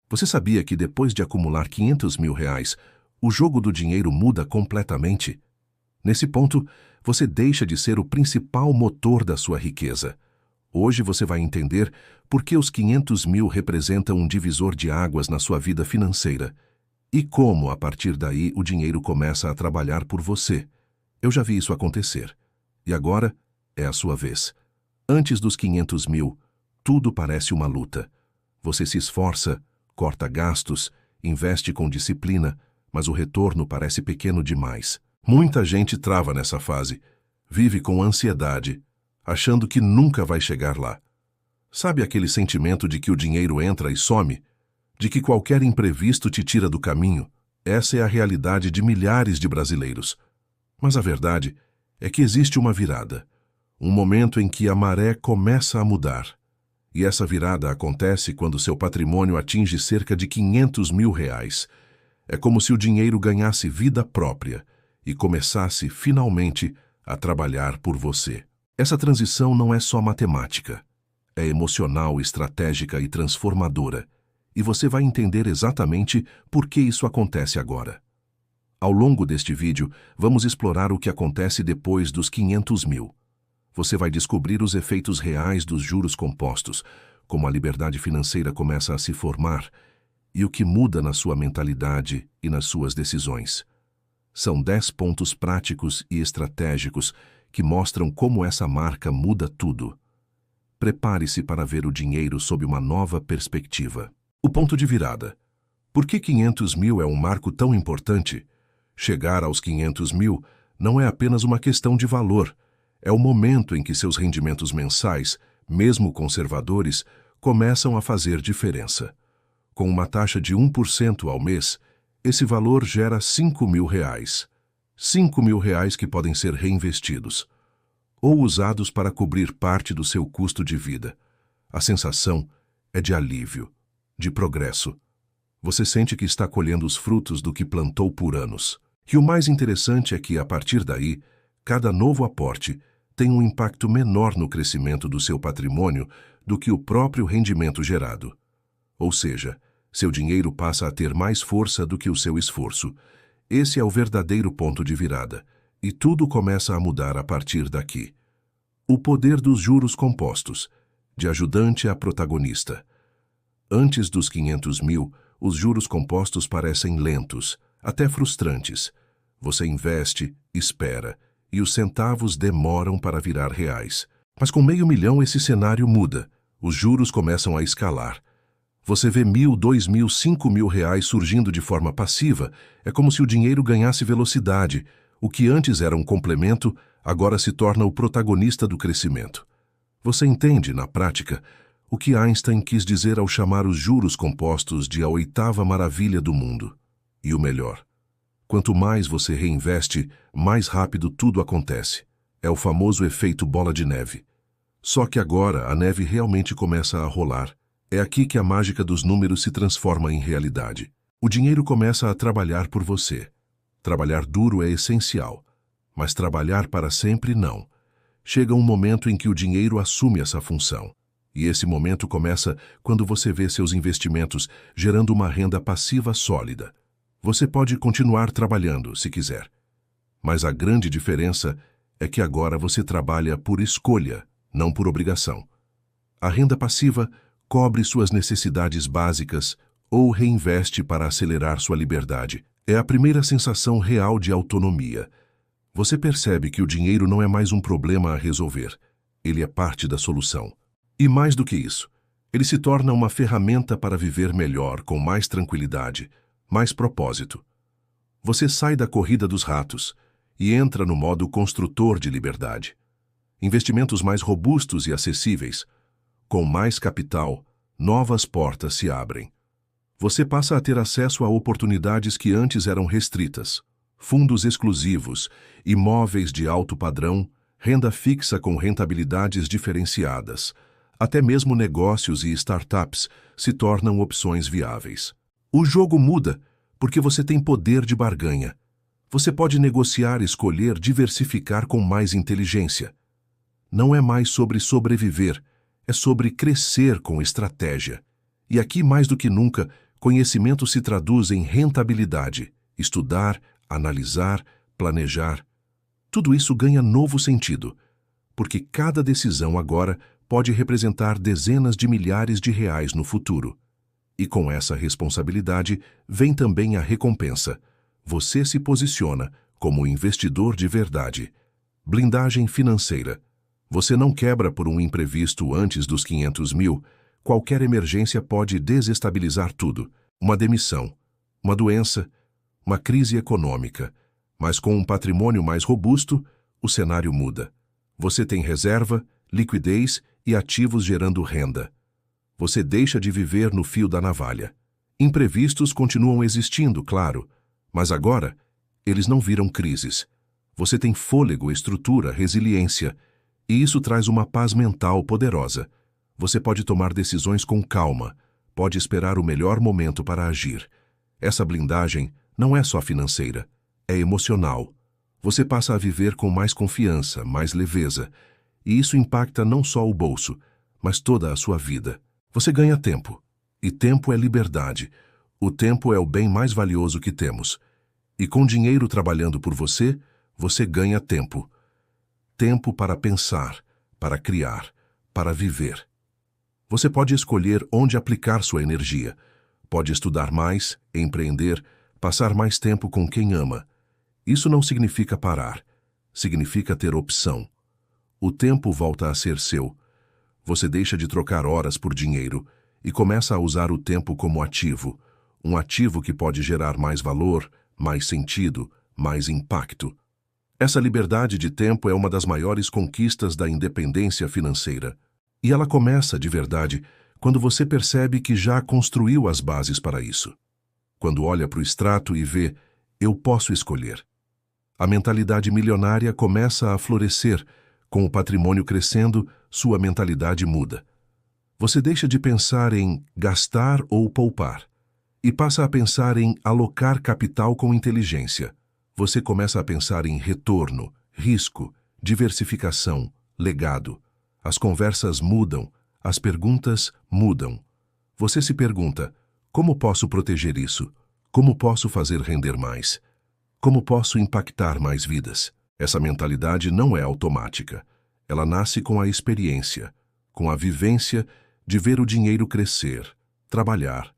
Você sabia que depois de acumular R$ 500.000, o jogo do dinheiro muda completamente? Nesse ponto, você deixa de ser o principal motor da sua riqueza. Hoje você vai entender por que os 500 mil representam um divisor de águas na sua vida financeira e como, a partir daí, o dinheiro começa a trabalhar por você. Eu já vi isso acontecer. E agora é a sua vez. Antes dos 500 mil, tudo parece uma luta. Você se esforça, corta gastos, investe com disciplina, mas o retorno parece pequeno demais. Muita gente trava nessa fase, vive com ansiedade, achando que nunca vai chegar lá. Sabe aquele sentimento de que o dinheiro entra e some? De que qualquer imprevisto te tira do caminho? Essa é a realidade de milhares de brasileiros. Mas a verdade é que existe uma virada, um momento em que a maré começa a mudar. E essa virada acontece quando seu patrimônio atinge cerca de R$ 500 mil. É como se o dinheiro ganhasse vida própria e começasse, finalmente, a trabalhar por você. Essa transição não é só matemática. É emocional, estratégica e transformadora. E você vai entender exatamente por que isso acontece agora. Ao longo deste vídeo, vamos explorar o que acontece depois dos 500 mil. Você vai descobrir os efeitos reais dos juros compostos, como a liberdade financeira começa a se formar e o que muda na sua mentalidade e nas suas decisões. São 10 pontos práticos e estratégicos que mostram como essa marca muda tudo. Prepare-se para ver o dinheiro sob uma nova perspectiva. O ponto de virada. Por que 500 mil é um marco tão importante? Chegar aos 500 mil não é apenas uma questão de valor. É o momento em que seus rendimentos mensais, mesmo conservadores, começam a fazer diferença. Com uma taxa de 1% ao mês, esse valor gera R$ 5.000. R$ 5.000 que podem ser reinvestidos ou usados para cobrir parte do seu custo de vida. A sensação é de alívio, de progresso. Você sente que está colhendo os frutos do que plantou por anos. E o mais interessante é que, a partir daí, cada novo aporte tem um impacto menor no crescimento do seu patrimônio do que o próprio rendimento gerado. Ou seja, seu dinheiro passa a ter mais força do que o seu esforço. Esse é o verdadeiro ponto de virada, e tudo começa a mudar a partir daqui. O poder dos juros compostos, de ajudante a protagonista. Antes dos 500 mil, os juros compostos parecem lentos, até frustrantes. Você investe, espera, e os centavos demoram para virar reais. Mas com R$ 500.000 esse cenário muda. Os juros começam a escalar. Você vê R$ 1.000, R$ 2.000, R$ 5.000 surgindo de forma passiva. É como se o dinheiro ganhasse velocidade. O que antes era um complemento, agora se torna o protagonista do crescimento. Você entende, na prática, o que Einstein quis dizer ao chamar os juros compostos de a oitava maravilha do mundo. E o melhor, quanto mais você reinveste, mais rápido tudo acontece. É o famoso efeito bola de neve. Só que agora a neve realmente começa a rolar. É aqui que a mágica dos números se transforma em realidade. O dinheiro começa a trabalhar por você. Trabalhar duro é essencial, mas trabalhar para sempre não. Chega um momento em que o dinheiro assume essa função. E esse momento começa quando você vê seus investimentos gerando uma renda passiva sólida. Você pode continuar trabalhando, se quiser. Mas a grande diferença é que agora você trabalha por escolha, não por obrigação. A renda passiva cobre suas necessidades básicas ou reinveste para acelerar sua liberdade. É a primeira sensação real de autonomia. Você percebe que o dinheiro não é mais um problema a resolver. Ele é parte da solução. E mais do que isso, ele se torna uma ferramenta para viver melhor, com mais tranquilidade, mais propósito. Você sai da corrida dos ratos e entra no modo construtor de liberdade. Investimentos mais robustos e acessíveis. Com mais capital, novas portas se abrem. Você passa a ter acesso a oportunidades que antes eram restritas. Fundos exclusivos, imóveis de alto padrão, renda fixa com rentabilidades diferenciadas. Até mesmo negócios e startups se tornam opções viáveis. O jogo muda porque você tem poder de barganha. Você pode negociar, escolher, diversificar com mais inteligência. Não é mais sobre sobreviver, é sobre crescer com estratégia. E aqui, mais do que nunca, conhecimento se traduz em rentabilidade. Estudar, analisar, planejar. Tudo isso ganha novo sentido, porque cada decisão agora pode representar dezenas de milhares de reais no futuro. E com essa responsabilidade vem também a recompensa. Você se posiciona como investidor de verdade. Blindagem financeira. Você não quebra por um imprevisto antes dos 500 mil. Qualquer emergência pode desestabilizar tudo. Uma demissão, uma doença, uma crise econômica. Mas com um patrimônio mais robusto, o cenário muda. Você tem reserva, liquidez e ativos gerando renda. Você deixa de viver no fio da navalha. Imprevistos continuam existindo, claro, mas agora eles não viram crises. Você tem fôlego, estrutura, resiliência, e isso traz uma paz mental poderosa. Você pode tomar decisões com calma, pode esperar o melhor momento para agir. Essa blindagem não é só financeira, é emocional. Você passa a viver com mais confiança, mais leveza, e isso impacta não só o bolso, mas toda a sua vida. Você ganha tempo, e tempo é liberdade. O tempo é o bem mais valioso que temos. E com dinheiro trabalhando por você, você ganha tempo. Tempo para pensar, para criar, para viver. Você pode escolher onde aplicar sua energia. Pode estudar mais, empreender, passar mais tempo com quem ama. Isso não significa parar. Significa ter opção. O tempo volta a ser seu. Você deixa de trocar horas por dinheiro e começa a usar o tempo como ativo. Um ativo que pode gerar mais valor, mais sentido, mais impacto. Essa liberdade de tempo é uma das maiores conquistas da independência financeira. E ela começa, de verdade, quando você percebe que já construiu as bases para isso. Quando olha para o extrato e vê, eu posso escolher. A mentalidade milionária começa a florescer. Com o patrimônio crescendo, sua mentalidade muda. Você deixa de pensar em gastar ou poupar e passa a pensar em alocar capital com inteligência. Você começa a pensar em retorno, risco, diversificação, legado. As conversas mudam, as perguntas mudam. Você se pergunta, como posso proteger isso? Como posso fazer render mais? Como posso impactar mais vidas? Essa mentalidade não é automática. Ela nasce com a experiência, com a vivência de ver o dinheiro crescer, trabalhar,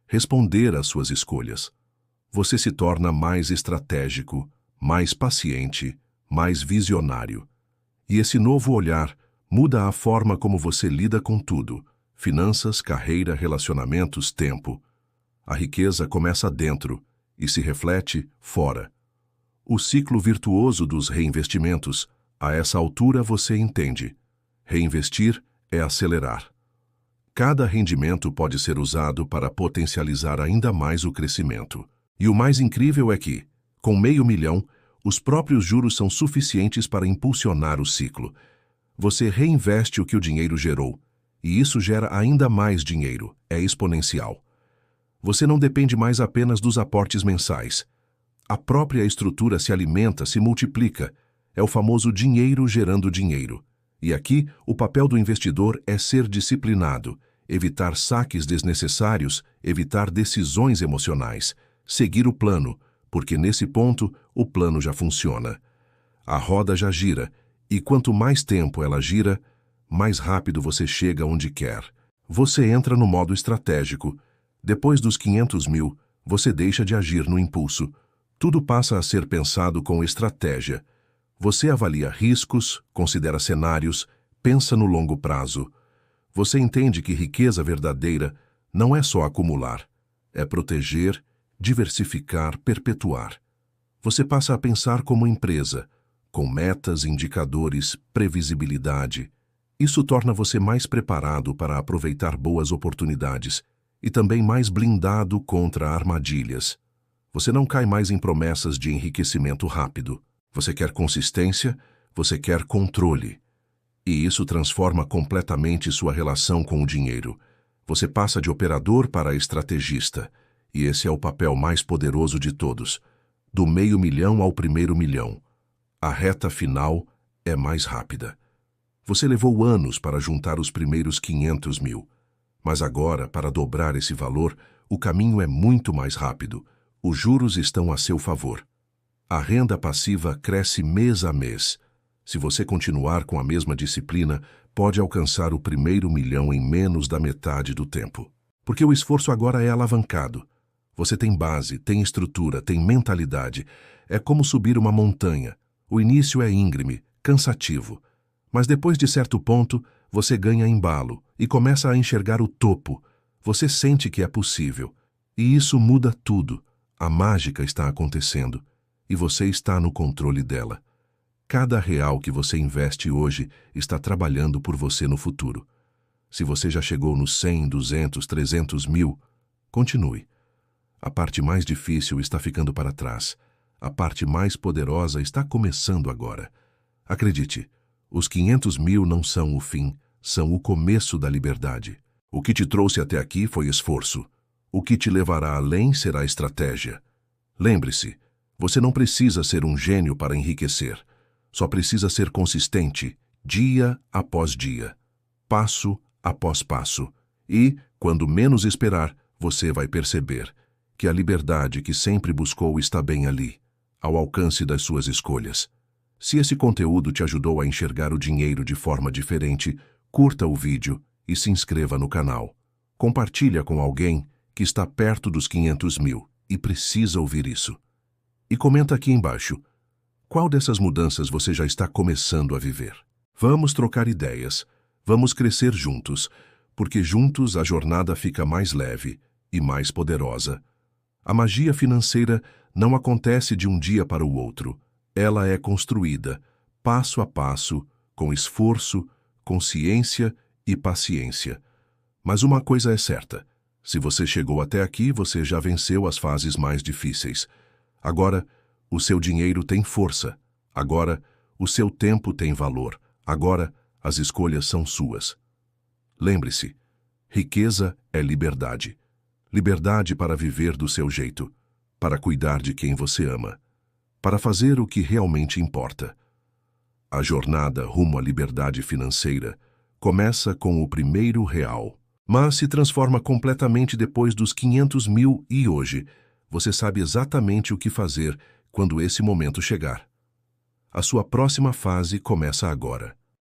responder às suas escolhas. Você se torna mais estratégico, mais paciente, mais visionário. E esse novo olhar muda a forma como você lida com tudo: finanças, carreira, relacionamentos, tempo. A riqueza começa dentro e se reflete fora. O ciclo virtuoso dos reinvestimentos, a essa altura você entende. Reinvestir é acelerar. Cada rendimento pode ser usado para potencializar ainda mais o crescimento. E o mais incrível é que, com R$500 mil, os próprios juros são suficientes para impulsionar o ciclo. Você reinveste o que o dinheiro gerou, e isso gera ainda mais dinheiro, é exponencial. Você não depende mais apenas dos aportes mensais. A própria estrutura se alimenta, se multiplica. É o famoso dinheiro gerando dinheiro. E aqui, o papel do investidor é ser disciplinado, evitar saques desnecessários, evitar decisões emocionais, seguir o plano, porque nesse ponto o plano já funciona. A roda já gira, e quanto mais tempo ela gira, mais rápido você chega onde quer. Você entra no modo estratégico. Depois dos 500 mil, você deixa de agir no impulso. Tudo passa a ser pensado com estratégia. Você avalia riscos, considera cenários, pensa no longo prazo. Você entende que riqueza verdadeira não é só acumular, é proteger, diversificar, perpetuar. Você passa a pensar como empresa, com metas, indicadores, previsibilidade. Isso torna você mais preparado para aproveitar boas oportunidades e também mais blindado contra armadilhas. Você não cai mais em promessas de enriquecimento rápido. Você quer consistência, você quer controle. E isso transforma completamente sua relação com o dinheiro. Você passa de operador para estrategista. E esse é o papel mais poderoso de todos. Do R$500 mil ao primeiro milhão. A reta final é mais rápida. Você levou anos para juntar os primeiros 500 mil. Mas agora, para dobrar esse valor, o caminho é muito mais rápido. Os juros estão a seu favor. A renda passiva cresce mês a mês. Se você continuar com a mesma disciplina, pode alcançar o primeiro milhão em menos da metade do tempo. Porque o esforço agora é alavancado. Você tem base, tem estrutura, tem mentalidade. É como subir uma montanha. O início é íngreme, cansativo. Mas depois de certo ponto, você ganha embalo e começa a enxergar o topo. Você sente que é possível. E isso muda tudo. A mágica está acontecendo. E você está no controle dela. Cada real que você investe hoje está trabalhando por você no futuro. Se você já chegou nos 100, 200, 300 mil, continue. A parte mais difícil está ficando para trás. A parte mais poderosa está começando agora. Acredite, os 500 mil não são o fim, são o começo da liberdade. O que te trouxe até aqui foi esforço. O que te levará além será estratégia. Lembre-se, você não precisa ser um gênio para enriquecer. Só precisa ser consistente, dia após dia, passo após passo. E, quando menos esperar, você vai perceber que a liberdade que sempre buscou está bem ali, ao alcance das suas escolhas. Se esse conteúdo te ajudou a enxergar o dinheiro de forma diferente, curta o vídeo e se inscreva no canal. Compartilha com alguém que está perto dos 500 mil e precisa ouvir isso. E comenta aqui embaixo, qual dessas mudanças você já está começando a viver? Vamos trocar ideias, vamos crescer juntos, porque juntos a jornada fica mais leve e mais poderosa. A magia financeira não acontece de um dia para o outro. Ela é construída, passo a passo, com esforço, consciência e paciência. Mas uma coisa é certa, se você chegou até aqui, você já venceu as fases mais difíceis. Agora, o seu dinheiro tem força. Agora, o seu tempo tem valor. Agora, as escolhas são suas. Lembre-se, riqueza é liberdade. Liberdade para viver do seu jeito, para cuidar de quem você ama, para fazer o que realmente importa. A jornada rumo à liberdade financeira começa com o primeiro real, mas se transforma completamente depois dos 500 mil e hoje você sabe exatamente o que fazer quando esse momento chegar. A sua próxima fase começa agora.